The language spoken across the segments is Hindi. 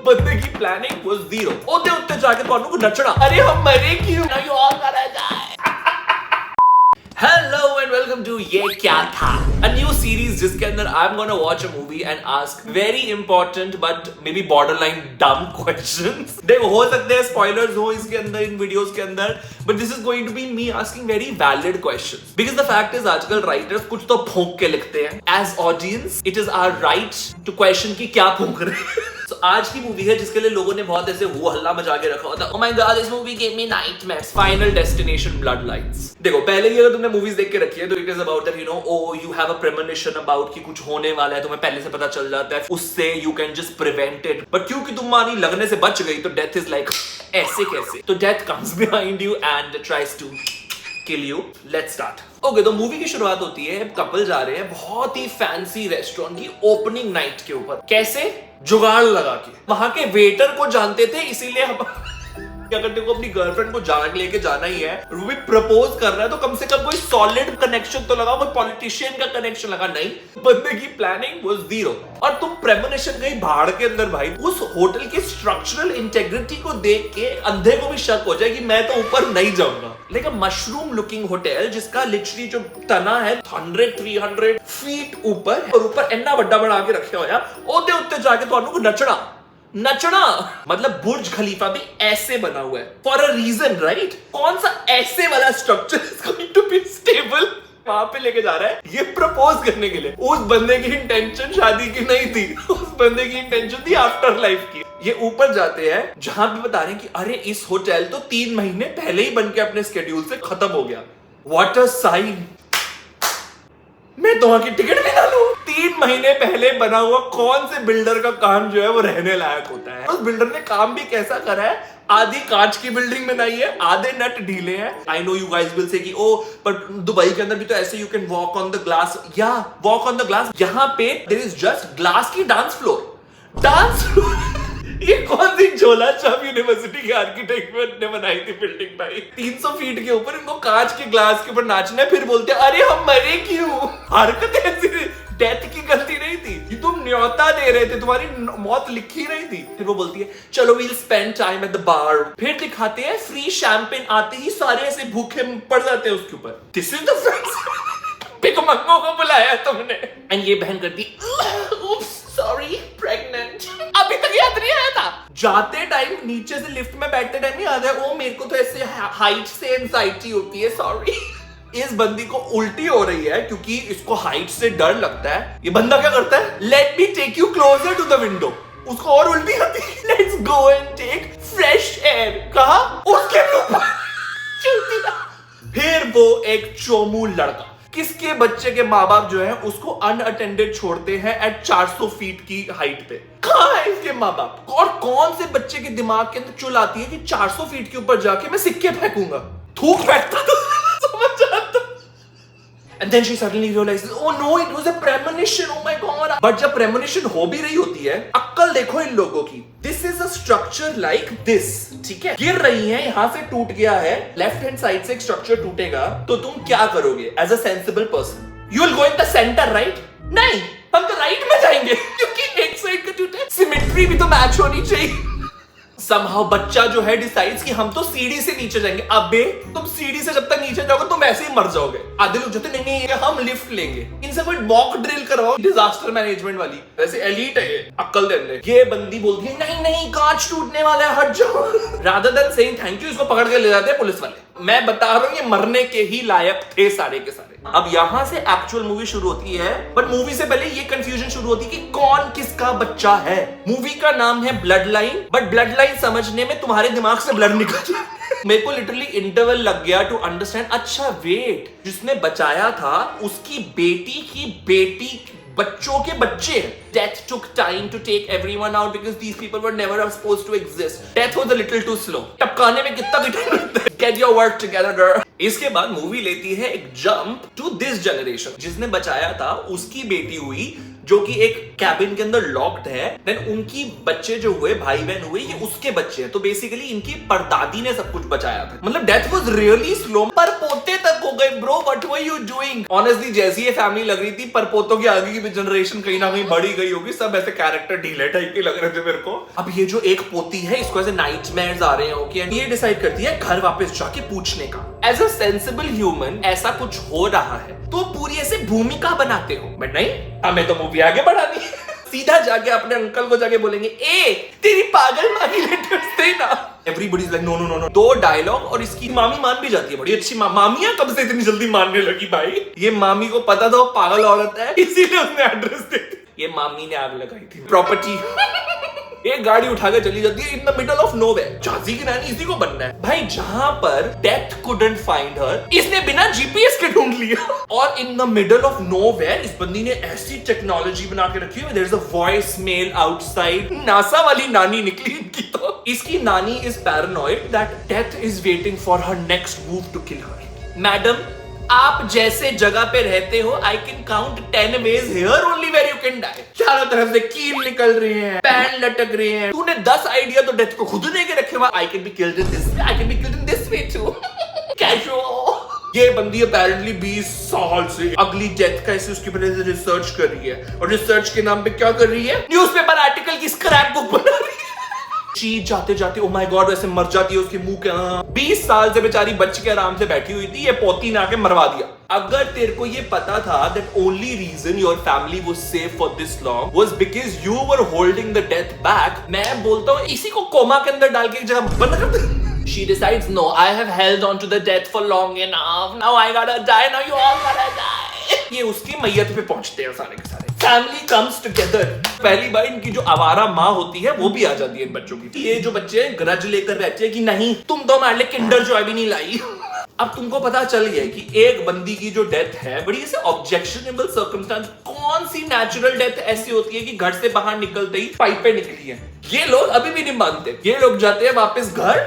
बंदे की प्लानिंग वाज जीरो। ओते उत्ते जाके ਤੁਹਾਨੂੰ को नचना, अरे हम मरे क्यों ना यू ऑल करा जाए। हेलो एंड वेलकम टू ये क्या था, अ न्यू सीरीज जिसके अंदर आई am gonna watch a movie and ask very important but may be borderline डम क्वेश्चंस। देखो हो सकते हैं स्पॉयलर्स हो इसके अंदर, इन वीडियोस के अंदर, but this is going to be me asking very valid questions because the fact is आजकल राइटर्स कुछ तो फूंक के लिखते हैं। As audience it is our right to question कि क्या फूंक रहे हैं। So, आज की मूवी है जिसके लिए लोगों ने बहुत ऐसे वो हल्ला मचा के रखा होता है। Oh my God, this movie gave me nightmares. Final Destination Bloodlines. देखो पहले ही अगर तुमने मूवीज देख के रखी है तो it is about that you know oh you have a premonition about कि कुछ होने वाला है, तुम्हें पहले से पता चल जाता है, उससे you can just prevent it. But क्योंकि तुम मानी लगने से बच गई तो डेथ इज लाइक ऐसे कैसे, तो death comes behind you and tries to kill you. Let's start. Okay, तो मूवी की शुरुआत होती है, कपल जा रहे हैं बहुत ही फैंसी रेस्टोरेंट की ओपनिंग नाइट के ऊपर। कैसे? जुगाड़ लगा के। वहां के वेटर को जानते थे, इसीलिए हम क्या करते को अपनी गर्लफ्रेंड को जान लेके जाना ही है, रूबी प्रपोज कर रहा है तो कम से कम कोई सॉलिड कनेक्शन तो लगा, कोई पॉलिटिशियन का कनेक्शन लगा। नहीं, बंदे की प्लानिंग वाज जीरो और तुम प्रेमोनिशन गई भाड़ के अंदर। भाई उस होटल की स्ट्रक्चरल इंटेग्रिटी को देख के अंधे को भी शक हो जाए कि मैं तो ऊपर नहीं जाऊंगा। लेकिन मशरूम लुकिंग होटल जिसका लिटरली जो तना है 100-300 फीट ऊपर और ऊपर इतना बड़ा बना के रखे होया, ओते उत्ते जाके ਤੁਹਾਨੂੰ को नचना मतलब बुर्ज खलीफा भी ऐसे बना हुआ है फॉर अ रीजन, राइट? कौन सा ऐसे वाला structure is going to be stable वहां पे लेके जा रहा है ये प्रपोज करने के लिए? उस बंदे की इंटेंशन शादी की नहीं थी, उस बंदे की इंटेंशन थी आफ्टर लाइफ की। ये ऊपर जाते हैं जहां पे बता रहे हैं कि अरे इस होटल तो 3 महीने पहले ही बन के अपने स्केड्यूल से खत्म हो गया। व्हाट अ साइन, मैं तो वहां की टिकट भी ना लूं। 3 महीने पहले बना हुआ कौन से बिल्डर का काम जो है वो रहने लायक होता है? उस बिल्डर ने काम भी कैसा करा है, आधी कांच की बिल्डिंग बनाई है, आधे नट ढीले हैं। I know you guys will say कि ओ पर दुबई के अंदर भी तो ऐसे you can walk on the glass, या वॉक ऑन द ग्लास। यहाँ पे देयर इज जस्ट ग्लास की डांस फ्लोर। ये कौन सी झोला छाप यूनिवर्सिटी के आर्किटेक्ट ने बनाई थी बिल्डिंग भाई? 300 फीट के ऊपर इनको कांच के ग्लास के ऊपर नाचना है, फिर बोलते हैं अरे हम मरे क्यों। हरकत ऐसी, डेथ की गलती नहीं थी, ये तुम न्योता दे रहे थे, तुम्हारी मौत लिखी नहीं थी। फिर वो बोलती है चलो we'll spend time at the bar. फिर दिखाते हैं फ्री शैंपेन, आते ही सारे ऐसे भूखे पड़ जाते हैं उसके ऊपर। दिस इज द पिकमंगो को बुलाया तुमने। एंड ये बहन करती सॉरी प्रेग्नेंट, अभी तक याद नहीं आया था। जाते टाइम नीचे से लिफ्ट में बैठते टाइम नहीं याद है, ओ मेरे को तो ऐसे हाइट से एंजाइटी होती है, सॉरी। इस बंदी को उल्टी हो रही है क्योंकि इसको हाइट से डर लगता है। ये बंदा क्या करता है, let me take you closer to the window. उसको और उल्टी आती है, let's go and take fresh air. कहा उसके ऊपर फिर वो एक चोमू लड़का, किसके बच्चे के माँ बाप जो है उसको अनअटेंडेड छोड़ते हैं एट 400 फीट की हाइट पे। कहाँ है इसके माँ बाप? और कौन से बच्चे के दिमाग के अंदर चुल आती है कि 400 फीट के ऊपर जाके मैं सिक्के फेंकूंगा, थूक फेंकता तो समझ आता। And then she suddenly realizes, oh no, it was a premonition. Oh my God! But जब premonition हो भी रही होती है, अक्कल देखो इन लोगों की। This is a structure like this, ठीक है? गिर रही है, यहाँ से टूट गया है, लेफ्ट हैंड साइड से एक स्ट्रक्चर टूटेगा, तो तुम क्या करोगे as a sensible person? You will go in the center, right? नहीं, हम तो राइट में जाएंगे क्योंकि एक साइड का टूटे, सिमेट्री भी तो मैच होनी चाहिए। Somehow बच्चा जो है डिसाइड्स कि हम तो सीढ़ी से नीचे जाएंगे। अबे तुम सीढ़ी से जब तक नीचे जाओगे तुम ऐसे ही मर जाओगे। आधे लोग जो नहीं हम लिफ्ट लेंगे, इनसे कोई मॉक ड्रिल करवाओ, डिजास्टर मैनेजमेंट वाली, वैसे एलीट है ये, अक्ल दे ले। ये बंदी बोलती है नहीं नहीं कांच टूटने वाला है, हट जाओ। Rather than saying thank you, इसको पकड़ के ले जाते हैं पुलिस वाले। मैं बता रहा हूँ ये मरने के ही लायक थे सारे के सारे। अब यहाँ से एक्चुअल मूवी शुरू होती है, बट मूवी से पहले ये कंफ्यूजन शुरू होती है कि कौन किसका बच्चा है। मूवी का नाम है blood line, but blood line समझने में तुम्हारे दिमाग से ब्लड निकल जाए। मेरे को लिटरली इंटरवल लग गया टू अंडरस्टैंड, अच्छा वेट, जिसने बचाया था उसकी बेटी की बेटी बच्चों के बच्चे। Death took time to take everyone out because these people were never supposed to exist. Death was a little too slow. टपकाने में कितना भी टाइम लगता है। Get your work together, girl. इसके बाद मूवी लेती है एक जंप टू दिस जनरेशन। जिसने बचाया था उसकी बेटी हुई जो कि एक कैबिन के अंदर लॉक्ड है। देन उनकी बच्चे जो हुए, भाई बहन हुए, ये उसके बच्चे हैं। तो बेसिकली इनकी परदादी ने सब कुछ बचाया था। मतलब डेथ वाज रियली स्लो। पर पोते तक हो गए bro, what were you doing? Honestly जैसी ये फैमिली लग रही थी, पर पोतों की आगे की भी जनरेशन कहीं ना कहीं बढ़ी गई होगी। सब ऐसे कैरेक्टर ढीले टाइप के लग रहे थे मेरे को। अब ये जो एक पोती है, इसको ऐसे नाइटमेयर्स आ रहे हैं, ओके, ये डिसाइड करती है घर वापस जाके पूछने का। एज अ सेंसिबल ह्यूमन ऐसा कुछ हो रहा है तो पूरी ऐसे भूमिका बनाते हो, बट नहीं, हमें तो मूवी आगे बढ़ानी है। सीधा जाके अपने अंकल को जाके बोलेंगे, ए तेरी पागल माँ की लेटर्स दे ना। Everybody is like no no no no. 2 dialogue और इसकी मामी मान भी जाती है। बड़ी अच्छी मामियां कब से इतनी जल्दी मानने लगी भाई? ये मामी को पता था वो पागल औरत है, इसीलिए उसने एड्रेस दे दी। ये मामी ने आग लगाई थी प्रॉपर्टी। एक गाड़ी उठा के चली जाती है इन the middle of nowhere. Jhansi की रानी इसी को बनना है भाई। जहां पर डेथ कुडंट फाइंड हर, इसने बिना जीपीएस के ढूंढ लिया। और in the middle of nowhere इस बंदी ने ऐसी टेक्नोलॉजी बना के रखी है, there is a voice mail outside. NASA वाली नानी निकली इनकी। तो इसकी नानी is paranoid that death is waiting for her next move to kill her. Madam, आप जैसे जगह पे रहते हो, I can count 10 ways here only where you can die। चारों तरफ से कील निकल रहे हैं, पैन लटक रहे हैं। तूने 10 आइडिया तो डेथ को खुद दे के रखे हुआ। I can be killed in this way, I can be killed in this way too। Cashew. ये बंदी अपेरेंटली 20 साल से अगली डेथ का ऐसे उसके बारे में रिसर्च कर रही है। और रिसर्च के नाम पे क्या कर रही है? न्यूज़पेपर आर्टिकल की स्क्रैप बुक बना रही है। चीज जाते जाते, ओ माय गॉड, वैसे मर जाती है उसके मुंह के। 20 साल से बेचारी बच के आराम से बैठी हुई थी, ये पोती ने आके मरवा दिया। अगर तेरे को ये पता था that only reason your family was safe for this long was because you were holding the death back, मैं बोलता हूँ इसी को कोमा के अंदर डाल के एक जगह बंद कर दे। She decides, no, I have held on to the death for long enough. Now I gotta die. Now you all gotta die. ये उसकी मैयत पे पहुंचते हैं सारे के सारे। Family comes together. पहली बार इनकी जो आवारा माँ होती है वो भी आ जाती है इन बच्चों की। ये जो बच्चे ग्रज लेकर रहते हैं कि नहीं तुम तो हमारे लिए किंडर जॉय भी नहीं लाई। अब तुमको पता चल गया कि एक बंदी की जो डेथ है बड़ी ऐसे ऑब्जेक्शनेबल सर्कमस्टेंस। कौन सी नेचुरल डेथ ऐसी होती है कि घर से बाहर निकलते ही पाइप पे निकली है? ये लोग अभी भी नहीं मानते। ये लोग जाते हैं वापस घर,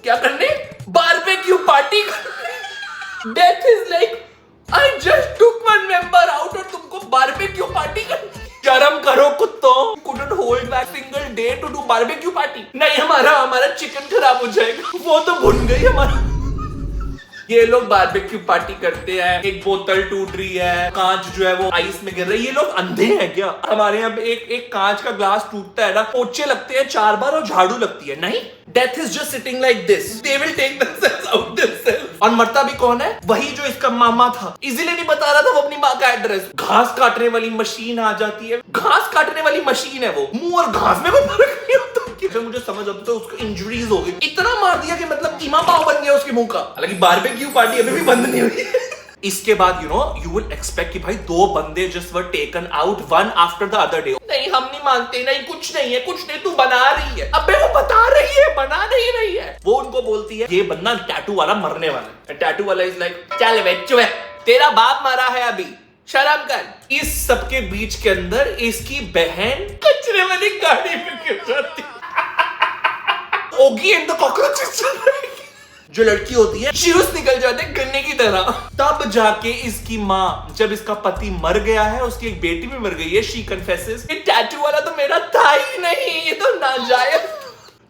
क्या करने? Barbecue party. Death is like, I just took one member out और तुमको बारबेक्यू पार्टी करनी। शर्म करो कुत्तों। Couldn't hold back single day to do barbecue party। नहीं, हमारा चिकन खराब हो जाएगा। वो तो भुन गई हमारा। ये लोग बारबेक्यू पार्टी करते हैं, एक बोतल टूट रही है, कांच जो है वो आइस में गिर रही है। ये लोग अंधे हैं क्या? हमारे यहाँ पे एक कांच का ग्लास टूटता है ना, पोछे लगते हैं 4 बार और झाड़ू लगती है। नहीं, death is just sitting like this. They will take themselves out themselves. और मरता भी कौन है? वही जो इसका मामा था। इजीली नहीं बता रहा था वो अपनी माँ का एड्रेस। घास काटने वाली मशीन आ जाती है। घास काटने वाली मशीन है वो। मुंह और घास में कोई फर्क नहीं होता। जब मुझे समझ आता तो उसको इंजरीज हो गई। इतना मार दिया कि मतलब कीमा पाव बन गया उसके मुंह का। हालांकि बारबेक्यू पार्टी अभी भी बंद नहीं हुई। इसके बाद यू विल एक्सपेक्ट कि भाई 2 बंदे just were taken out one after the other day. नहीं, हम नहीं मानते, नहीं कुछ नहीं है, कुछ नहीं, तू बना रही है। अबे वो बता रही है, बना नहीं रही है। वो उनको बोलती है ये बंदा टैटू वाला मरने वाला है। टैटू वाला इज लाइक, चल बच्चो है, तेरा बाप मरा है अभी, शर्म कर। इस सबके बीच के अंदर इसकी बहन कचरे वाली गाड़ी में गिर जाती। ओगी एंड द कॉकरोचेस। जो लड़की होती है जूस निकल जाते गन्ने की तरह। तब जाके इसकी माँ, जब इसका पति मर गया है, उसकी एक बेटी भी मर गई है, शी कन्फेसेस, ये टैटू वाला तो मेरा था ही नहीं, ये तो नाजायज।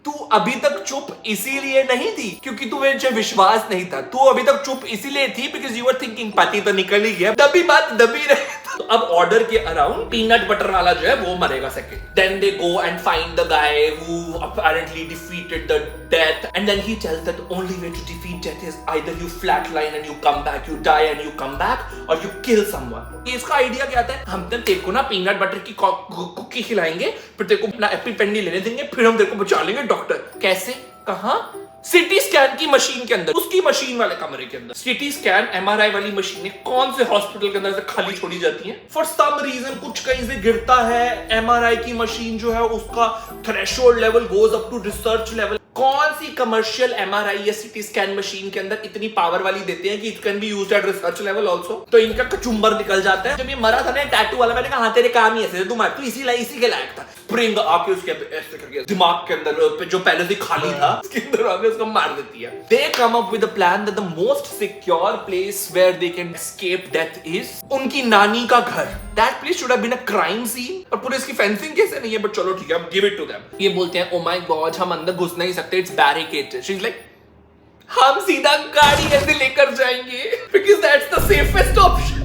तू अभी तक चुप इसीलिए नहीं थी क्योंकि तुझे विश्वास नहीं था। तू अभी तक चुप इसीलिए थी बिकॉज यू वर थिंकिंग पति तो निकल ही गया, दबी बात दबी रहे। तो अब ऑर्डर के अराउंड पीनट बटर वाला जो है वो मरेगा second. Then they go and find the guy who apparently defeated the death and then he tells that the only way to defeat death is either you flatline and you come back, you die and you come back, or you kill someone। इसका आइडिया क्या आता है? हम तेरे को ना पीनट बटर की कुकी खिलाएंगे, फिर तेरे को अपना एपिपेंडी लेने देंगे, फिर हम तेरे को बचा लेंगे। डॉक्टर कैसे? कहाँ? सिटी स्कैन की मशीन के अंदर, उसकी मशीन वाले कमरे के अंदर। सिटी स्कैन एमआरआई वाली मशीनें कौन से हॉस्पिटल के अंदर से खाली छोड़ी जाती हैं? फॉर सम रीजन कुछ कहीं से गिरता है, एमआरआई की मशीन जो है उसका threshold level goes up to research level. कौन सी कमर्शियल MRI या CT स्कैन मशीन के अंदर इतनी पावर वाली देते हैं कि it can be used at research level also? तो इनका कचुम्बर निकल जाता है। जब ये मरा था ना टैटू वाला, मैंने कहा हाँ तेरे काम ही ऐसे, तू इसी के लायक था। स्प्रिंग आके उसके ऐसे करके दिमाग के अंदर जो पहले से खाली था उसके अंदर आके उसको मार देती है। They come up with a plan that the most secure place where they can escape death is उनकी नानी का घर। That place should have been a crime scene. और पूरे इसकी फेंसिंग कैसे नहीं है, बट चलो ठीक है, गिव इट टू देम। ये बोलते हैं ओ माय गॉड हम अंदर घुस नहीं सकते, it's barricaded. She is like हम सीधा गाड़ी ऐसे लेकर जाएंगे because that's the safest option.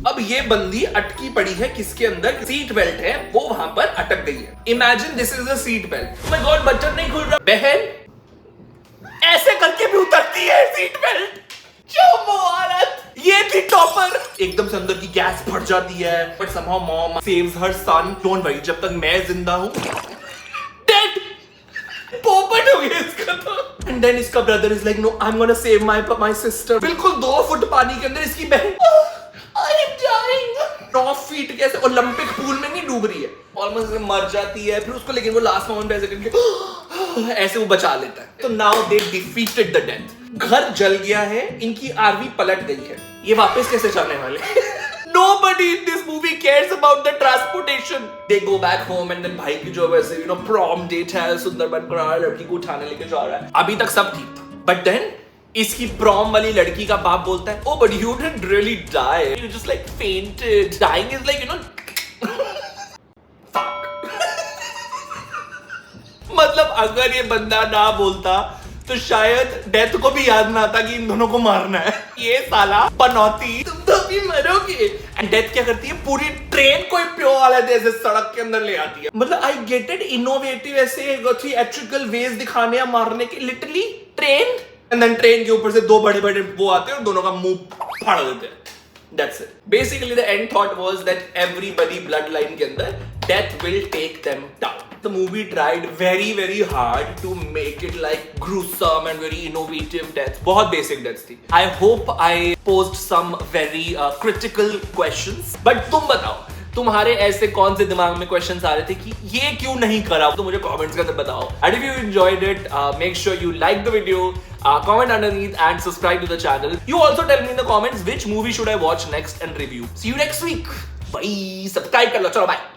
अब ये बंदी अटकी पड़ी है किसके अंदर? सीट बेल्ट है, वो वहां पर अटक गई है। Imagine this is a seat belt. Oh my God button नहीं खुल रहा। बहन ऐसे करके भी उतरती है सीट बेल्ट। चुप औरत, ये थी टॉपर। एकदम से अंदर की गैस फट जाती है, but somehow mom saves her son. Don't worry, जब तक मैं जिंदा हूं डेड पोपट हो गया इसका तो। एंड देन इसका brother is like no I am gonna save my sister. बिल्कुल 2 फुट पानी के अंदर इसकी बहन I am dying. 9 फीट के ऐसे ओलंपिक पूल में नहीं डूब रही है, ऑलमोस्ट मर जाती है। फिर उसको लेकिन वो लास्ट मोमेंट पे ऐसे करके ऐसे वो बचा लेता है। तो now they defeated the death. घर जल गया है, इनकी आर्मी पलट गई है, ये वापस कैसे जाने वाले? Nobody in this movie cares about the transportation. They go back home and then भाई की जो वैसे prom date है, सुंदर बनकर आ रहा है, लड़की को उठाने लेके जा रहा है। अभी तक सब ठीक था, but then इसकी प्रॉम वाली लड़की का बाप बोलता है, "Oh, but you didn't really die. You just like fainted. Dying is like fuck." मतलब अगर ये बंदा ना बोलता तो शायद डेथ को भी याद ना आता कि इन दोनों को मारना है। ये साला पनौती, तुम तो अभी मरोगे। एंड डेथ क्या करती है, पूरी ट्रेन को प्यो वाले जैसे सड़क के अंदर ले आती है। मतलब आई गेट इट, इनोवेटिव ऐसे थिएट्रिकल वेज दिखाने या मारने के। Literally train and then train के ऊपर से 2 बड़े-बड़े वो आते हैं और दोनों का मुंह फाड़ देते हैं। That's it. Basically, the end thought was that everybody bloodline के अंदर death will take them down. The movie tried very, very hard to make it like gruesome and very innovative death. बहुत basic deaths थी. I hope I posed some very critical questions. But तुम बताओ, तुम्हारे ऐसे कौन से दिमाग में क्वेश्चंस आ रहे थे कि ये क्यों नहीं करा, तो मुझे कमेंट्स के अंदर बताओ। And if you enjoyed it, make sure you like the video, comment underneath and subscribe to the channel. You also tell me in the comments which movie should I watch next and review. See you next week. Bye. Subscribe कर लो, चलो bye.